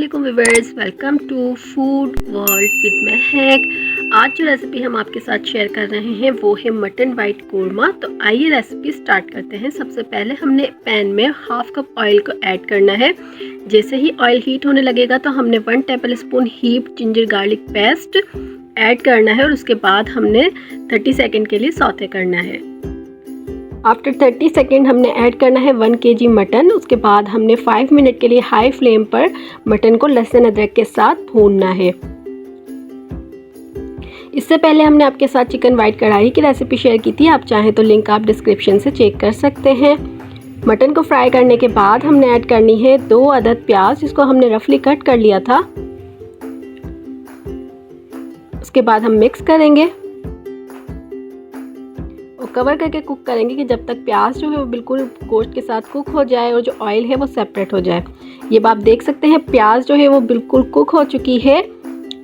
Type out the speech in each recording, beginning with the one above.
अस्सलामुअलैकुम viewers, welcome to food world with Mahak. आज जो रेसिपी हम आपके साथ शेयर कर रहे हैं वो है मटन वाइट कोरमा। तो आइए रेसिपी स्टार्ट करते हैं। सबसे पहले हमने पैन में हाफ कप ऑयल को ऐड करना है। जैसे ही ऑयल हीट होने लगेगा तो हमने 1 table spoon heap ginger garlic paste add करना है और उसके बाद हमने 30 सेकेंड के लिए सौते करना है। आफ्टर 30 सेकेंड हमने ऐड करना है 1 kg मटन। उसके बाद हमने 5 मिनट के लिए हाई फ्लेम पर मटन को लहसुन अदरक के साथ भूनना है। इससे पहले हमने आपके साथ चिकन वाइट कढ़ाई की रेसिपी शेयर की थी, आप चाहें तो लिंक आप डिस्क्रिप्शन से चेक कर सकते हैं। मटन को फ्राई करने के बाद हमने ऐड करनी है 2 अदद प्याज, जिसको हमने रफली कट कर लिया था। उसके बाद हम मिक्स करेंगे और कवर करके कुक करेंगे कि जब तक प्याज जो है वो बिल्कुल गोश्त के साथ कुक हो जाए और जो ऑयल है वो सेपरेट हो जाए। ये आप देख सकते हैं प्याज जो है वो बिल्कुल कुक हो चुकी है।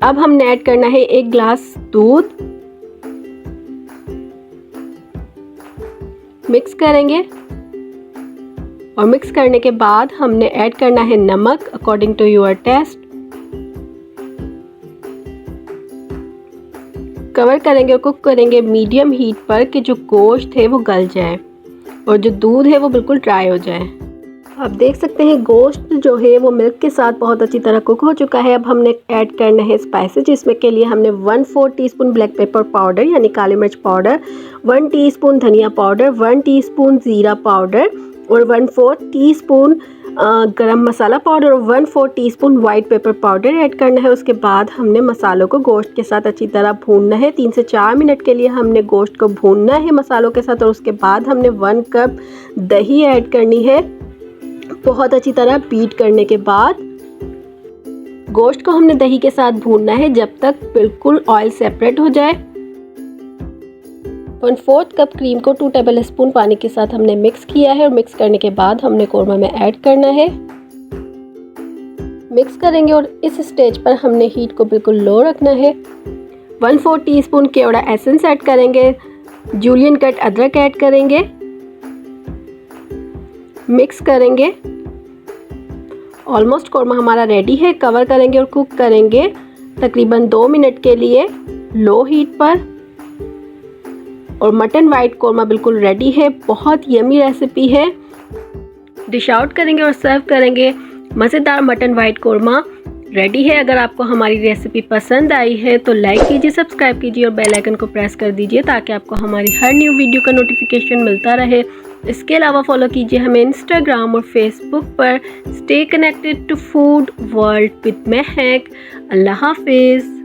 अब हमने ऐड करना है 1 गिलास दूध, मिक्स करेंगे और मिक्स करने के बाद हमने ऐड करना है नमक according to your taste. Cover करेंगे और कुक करेंगे मीडियम हीट पर कि जो गोश्त है वो गल जाए और जो दूध है वो बिल्कुल ड्राई हो जाए। आप देख सकते हैं गोश्त जो है वो मिल्क के साथ बहुत अच्छी तरह कुक हो चुका है। अब हमने ऐड करना है स्पाइसेस, जिसमें के लिए हमने 1/4 टीस्पून ब्लैक पेपर पाउडर यानी काली मिर्च पाउडर, 1 टीस्पून धनिया पाउडर, 1 टीस्पून ज़ीरा पाउडर और 1/4 टीस्पून गरम मसाला पाउडर और 1/4 teaspoon white pepper powder add करना है। उसके बाद हमने मसालों को गोश्त के साथ अच्छी तरह भूनना है। 3 से 4 मिनट के लिए हमने गोश्त को भूनना है मसालों के साथ और उसके बाद हमने 1 कप दही ऐड करनी है। बहुत अच्छी तरह बीट करने के बाद गोश्त को हमने दही के साथ भूनना है जब तक बिल्कुल ऑयल सेपरेट हो जाए। 1/4 कप क्रीम को 2 टेबल स्पून पानी के साथ हमने मिक्स किया है और मिक्स करने के बाद हमने कोरमा में ऐड करना है। मिक्स करेंगे और इस स्टेज पर हमने हीट को बिल्कुल लो रखना है। 1/4 टीस्पून केवड़ा एसेंस ऐड करेंगे, जूलियन कट अदरक ऐड करेंगे, मिक्स करेंगे। ऑलमोस्ट कोरमा हमारा रेडी है। कवर करेंगे और कुक करेंगे तकरीबन 2 मिनट के लिए लो हीट पर और मटन वाइट कोरमा बिल्कुल रेडी है। बहुत यमी रेसिपी है। डिश आउट करेंगे और सर्व करेंगे। मज़ेदार मटन वाइट कोरमा रेडी है। अगर आपको हमारी रेसिपी पसंद आई है तो लाइक कीजिए, सब्सक्राइब कीजिए और बेल आइकन को प्रेस कर दीजिए ताकि आपको हमारी हर न्यू वीडियो का नोटिफिकेशन मिलता रहे। इसके अलावा फॉलो कीजिए हमें इंस्टाग्राम और फेसबुक पर। Stay connected to food world with Mahak. अल्लाह हाफिज़।